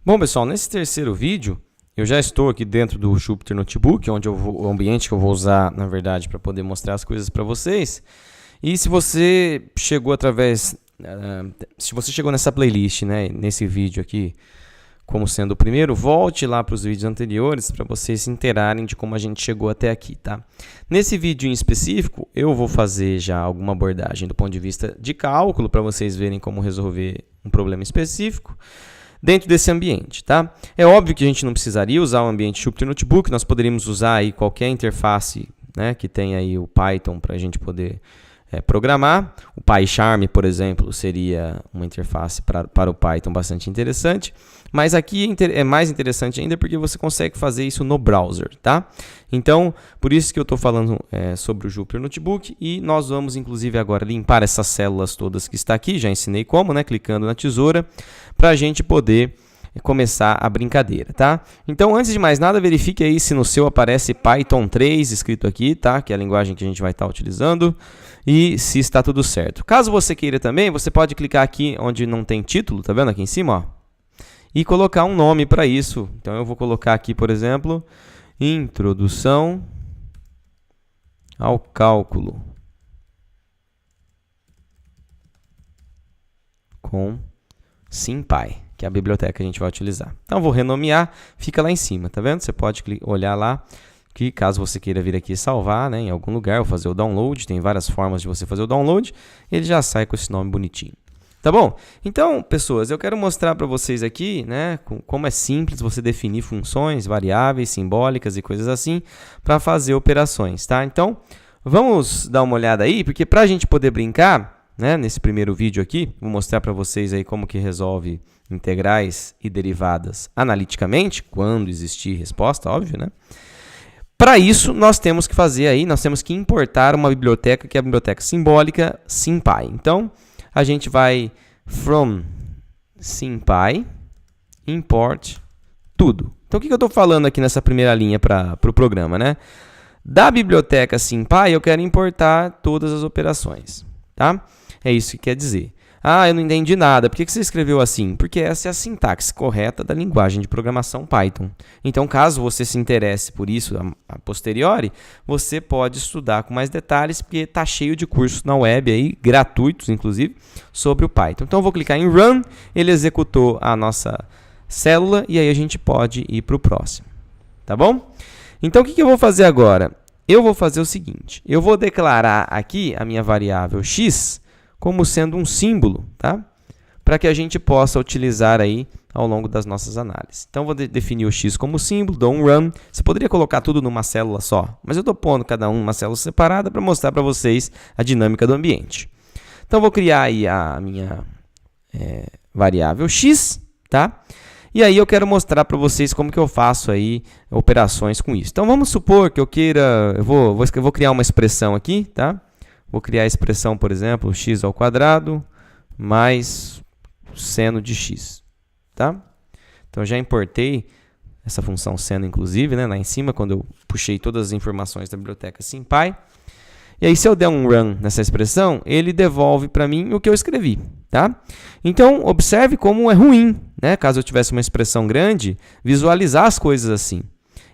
Bom, pessoal, nesse terceiro vídeo, eu já estou aqui dentro do Jupyter Notebook, onde o ambiente que eu vou usar, na verdade, para poder mostrar as coisas para vocês. E se você chegou se você chegou nessa playlist, né, nesse vídeo aqui, como sendo o primeiro, volte lá para os vídeos anteriores para vocês se inteirarem de como a gente chegou até aqui, tá? Nesse vídeo em específico, eu vou fazer já alguma abordagem do ponto de vista de cálculo para vocês verem como resolver um problema específico dentro desse ambiente, tá? É óbvio que a gente não precisaria usar o ambiente Jupyter Notebook, nós poderíamos usar aí qualquer interface, né, que tem aí o Python para a gente poder programar. O PyCharm, por exemplo, seria uma interface para o Python bastante interessante, mas aqui é mais interessante ainda porque você consegue fazer isso no browser, tá? Então, por isso que eu estou falando sobre o Jupyter Notebook, e nós vamos inclusive agora limpar essas células todas que está aqui, já ensinei como, né? Clicando na tesoura, para a gente poder começar a brincadeira, tá? Então, antes de mais nada, verifique aí se no seu aparece Python 3 escrito aqui, tá? Que é a linguagem que a gente vai estar utilizando, e se está tudo certo. Caso você queira também, você pode clicar aqui onde não tem título, tá vendo aqui em cima, ó? E colocar um nome para isso. Então, eu vou colocar aqui, por exemplo, Introdução ao Cálculo com SymPy, que é a biblioteca que a gente vai utilizar. Então, vou renomear, fica lá em cima, tá vendo? Você pode olhar lá, que caso você queira vir aqui salvar, né, em algum lugar, ou fazer o download, tem várias formas de você fazer o download, ele já sai com esse nome bonitinho. Tá bom? Então, pessoas, eu quero mostrar para vocês aqui, né, como é simples você definir funções, variáveis, simbólicas e coisas assim, para fazer operações, tá? Então, vamos dar uma olhada aí, porque para a gente poder brincar, né, nesse primeiro vídeo aqui, vou mostrar para vocês aí como que resolve integrais e derivadas analiticamente, quando existir resposta, óbvio, né? Para isso, nós temos que fazer aí, nós temos que importar uma biblioteca, que é a biblioteca simbólica SymPy. Então, a gente vai from SymPy, import tudo. Então, o que eu estou falando aqui nessa primeira linha para o programa, né? Da biblioteca SymPy, eu quero importar todas as operações, tá? É isso que quer dizer. Ah, eu não entendi nada. Por que você escreveu assim? Porque essa é a sintaxe correta da linguagem de programação Python. Então, caso você se interesse por isso a posteriori, você pode estudar com mais detalhes, porque está cheio de cursos na web, aí, gratuitos inclusive, sobre o Python. Então, eu vou clicar em Run, ele executou a nossa célula, e aí a gente pode ir para o próximo. Tá bom? Então, o que eu vou fazer agora? Eu vou fazer o seguinte, eu vou declarar aqui a minha variável x como sendo um símbolo, tá? Para que a gente possa utilizar aí ao longo das nossas análises. Então, vou definir o x como símbolo, dou um run. Você poderia colocar tudo numa célula só, mas eu estou pondo cada um numa célula separada para mostrar para vocês a dinâmica do ambiente. Então, vou criar aí a minha variável x, tá? E aí eu quero mostrar para vocês como que eu faço aí operações com isso. Então, vamos supor que eu queira, eu vou criar uma expressão aqui, tá? Vou criar a expressão, por exemplo, x ao quadrado mais seno de x, tá? Então, eu já importei essa função seno, inclusive, né, lá em cima, quando eu puxei todas as informações da biblioteca SymPy. E aí, se eu der um run nessa expressão, ele devolve para mim o que eu escrevi, tá? Então, observe como é ruim, né? Caso eu tivesse uma expressão grande, visualizar as coisas assim.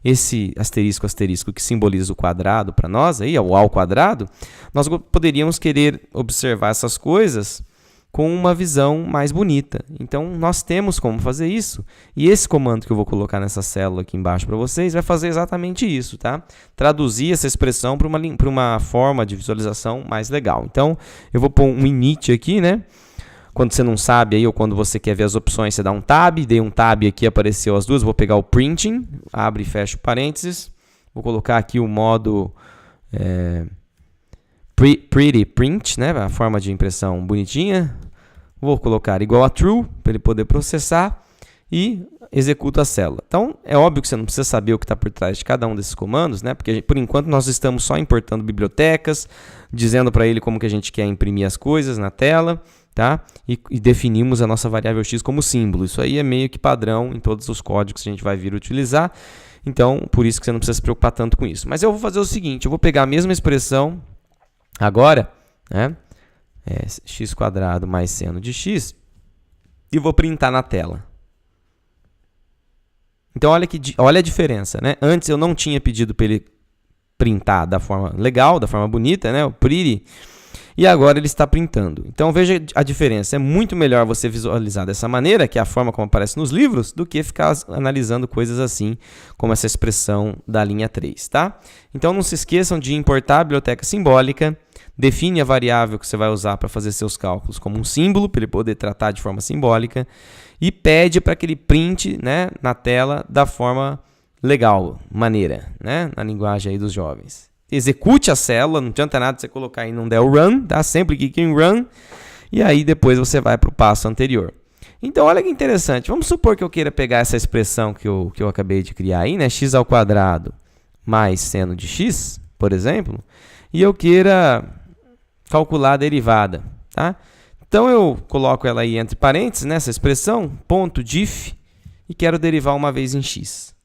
Esse asterisco, asterisco que simboliza o quadrado para nós, aí, o ao quadrado, nós poderíamos querer observar essas coisas com uma visão mais bonita. Então, nós temos como fazer isso. E esse comando que eu vou colocar nessa célula aqui embaixo para vocês vai fazer exatamente isso, tá? Traduzir essa expressão para uma forma de visualização mais legal. Então, eu vou pôr um init aqui, né? Quando você não sabe aí, ou quando você quer ver as opções, você dá um tab, dei um tab aqui, apareceu as duas, vou pegar o printing, abre e fecha parênteses, vou colocar aqui o modo pretty print, né, a forma de impressão bonitinha, vou colocar igual a true, para ele poder processar, e executo a célula. Então, é óbvio que você não precisa saber o que está por trás de cada um desses comandos, né? Porque, por enquanto, nós estamos só importando bibliotecas, dizendo para ele como que a gente quer imprimir as coisas na tela, tá? E definimos a nossa variável x como símbolo. Isso aí é meio que padrão em todos os códigos que a gente vai vir utilizar. Então, por isso que você não precisa se preocupar tanto com isso. Mas eu vou fazer o seguinte, eu vou pegar a mesma expressão agora, né? X² mais seno de x, e vou printar na tela. Então, olha a diferença, né? Antes eu não tinha pedido para ele printar da forma legal, da forma bonita, né? O pretty. E agora ele está printando. Então, veja a diferença. É muito melhor você visualizar dessa maneira, que é a forma como aparece nos livros, do que ficar analisando coisas assim, como essa expressão da linha 3, tá? Então, não se esqueçam de importar a biblioteca simbólica. Define a variável que você vai usar para fazer seus cálculos como um símbolo, para ele poder tratar de forma simbólica. E pede para que ele printe, né, na tela da forma legal, maneira, né, na linguagem aí dos jovens. Execute a célula, não adianta nada você colocar aí num del run, tá? Sempre clique em run e aí depois você vai para o passo anterior. Então, olha que interessante. Vamos supor que eu queira pegar essa expressão que eu acabei de criar aí, né, x ao quadrado mais seno de x, por exemplo, e eu queira calcular a derivada, tá? Então, eu coloco ela aí entre parênteses, nessa expressão, ponto diff, e quero derivar uma vez em x.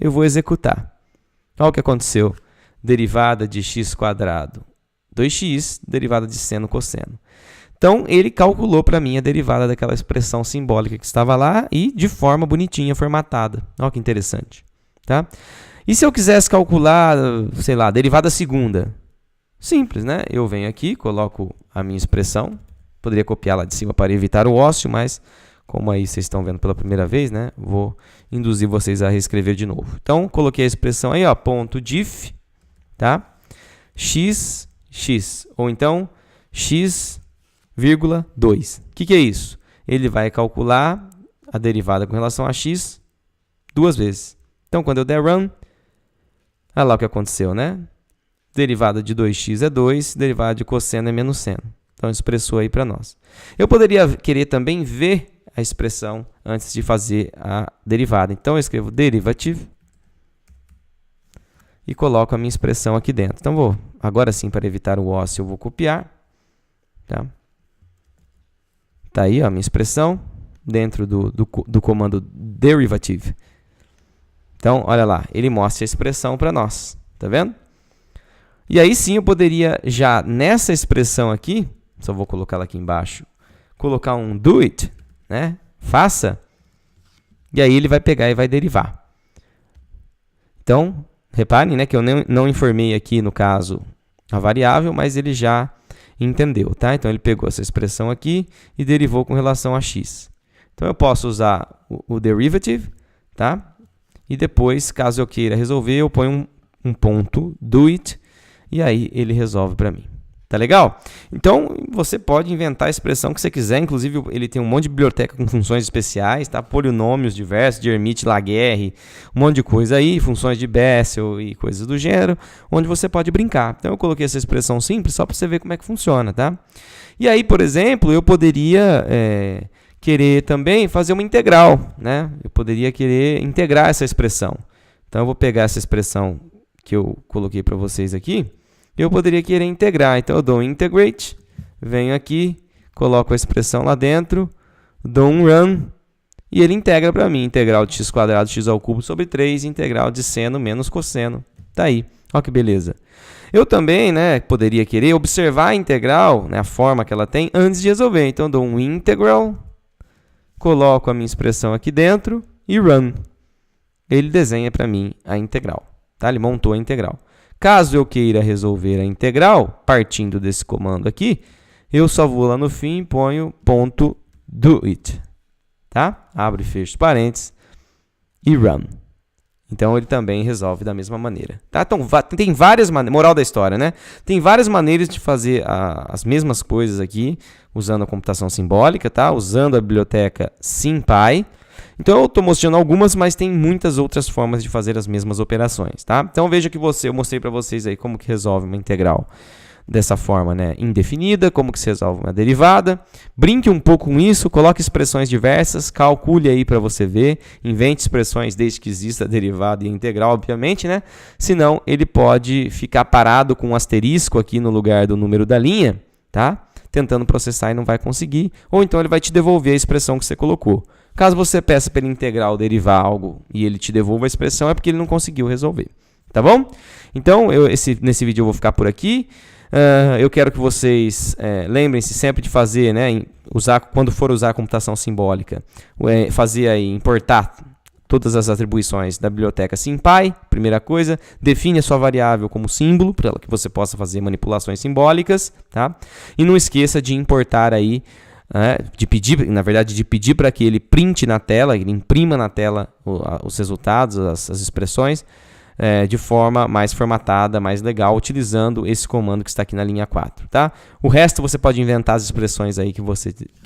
Eu vou executar. Olha o que aconteceu. Derivada de x quadrado, 2x, derivada de seno cosseno. Então, ele calculou para mim a derivada daquela expressão simbólica que estava lá e de forma bonitinha, formatada. Olha que interessante. Tá? E se eu quisesse calcular, sei lá, derivada segunda? Simples, né? Eu venho aqui, coloco a minha expressão. Poderia copiar lá de cima para evitar o ósseo, mas como aí vocês estão vendo pela primeira vez, né? Vou induzir vocês a reescrever de novo. Então, coloquei a expressão aí, ó, ponto diff, tá? x, ou então x, 2. O que é isso? Ele vai calcular a derivada com relação a x 2 vezes. Então, quando eu der run, olha lá o que aconteceu, né? Derivada de 2x é 2, derivada de cosseno é menos seno. Então, expressou aí para nós. Eu poderia querer também ver a expressão antes de fazer a derivada. Então, eu escrevo derivative e coloco a minha expressão aqui dentro. Então, agora sim, para evitar o ósseo, eu vou copiar. Tá aí ó, a minha expressão dentro do comando derivative. Então, olha lá, ele mostra a expressão para nós. Tá vendo? E aí sim eu poderia já nessa expressão aqui, só vou colocar ela aqui embaixo, colocar um do it, né? Faça, e aí ele vai pegar e vai derivar. Então, reparem, né, que eu não informei aqui, no caso, a variável, mas ele já entendeu, tá? Então, ele pegou essa expressão aqui e derivou com relação a x. Então, eu posso usar o derivative, tá? E depois, caso eu queira resolver, eu ponho um ponto do it, e aí ele resolve para mim. Tá legal? Então, você pode inventar a expressão que você quiser. Inclusive, ele tem um monte de biblioteca com funções especiais, tá? Polinômios diversos, de Hermite, Laguerre, um monte de coisa aí, funções de Bessel e coisas do gênero, onde você pode brincar. Então, eu coloquei essa expressão simples só para você ver como é que funciona, tá? E aí, por exemplo, eu poderia querer também fazer uma integral, né? Eu poderia querer integrar essa expressão. Então, eu vou pegar essa expressão que eu coloquei para vocês aqui, eu poderia querer integrar. Então, eu dou um integrate, venho aqui, coloco a expressão lá dentro, dou um run, e ele integra para mim. Integral de x quadrado, x ao cubo sobre 3, integral de seno menos cosseno. Tá aí. Olha que beleza. Eu também, né, poderia querer observar a integral, né, a forma que ela tem, antes de resolver. Então, eu dou um integral, coloco a minha expressão aqui dentro e run. Ele desenha para mim a integral. Tá? Ele montou a integral. Caso eu queira resolver a integral, partindo desse comando aqui, eu só vou lá no fim e ponho ponto do it. Tá? Abre e fecha os parênteses e run. Então, ele também resolve da mesma maneira. Tá? Então, tem várias maneiras, moral da história, né? Tem várias maneiras de fazer as mesmas coisas aqui, usando a computação simbólica, tá? Usando a biblioteca SymPy. Então, eu estou mostrando algumas, mas tem muitas outras formas de fazer as mesmas operações, tá? Então, veja que eu mostrei para vocês aí como que resolve uma integral dessa forma, né, indefinida, como que se resolve uma derivada. Brinque um pouco com isso, coloque expressões diversas, calcule aí para você ver, invente expressões desde que exista a derivada e a integral, obviamente, né? Senão, ele pode ficar parado com um asterisco aqui no lugar do número da linha, tá? Tentando processar e não vai conseguir, ou então ele vai te devolver a expressão que você colocou. Caso você peça para ele integrar ou derivar algo e ele te devolva a expressão, é porque ele não conseguiu resolver. Tá bom? Então, nesse vídeo eu vou ficar por aqui. Eu quero que vocês lembrem-se sempre de fazer, né, quando for usar a computação simbólica, fazer aí, importar todas as atribuições da biblioteca SymPy. Primeira coisa, define a sua variável como símbolo, para que você possa fazer manipulações simbólicas, tá? E não esqueça de importar aí, de pedir para que ele printe na tela, ele imprima na tela os resultados, as expressões, de forma mais formatada, mais legal, utilizando esse comando que está aqui na linha 4, tá? O resto você pode inventar as expressões aí que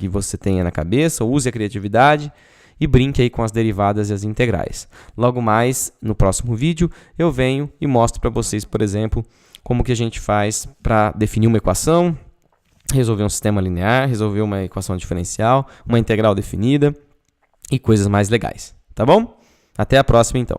você tenha na cabeça, use a criatividade e brinque aí com as derivadas e as integrais. Logo mais, no próximo vídeo, eu venho e mostro para vocês, por exemplo, como que a gente faz para definir uma equação, resolver um sistema linear, resolver uma equação diferencial, uma integral definida e coisas mais legais, tá bom? Até a próxima, então.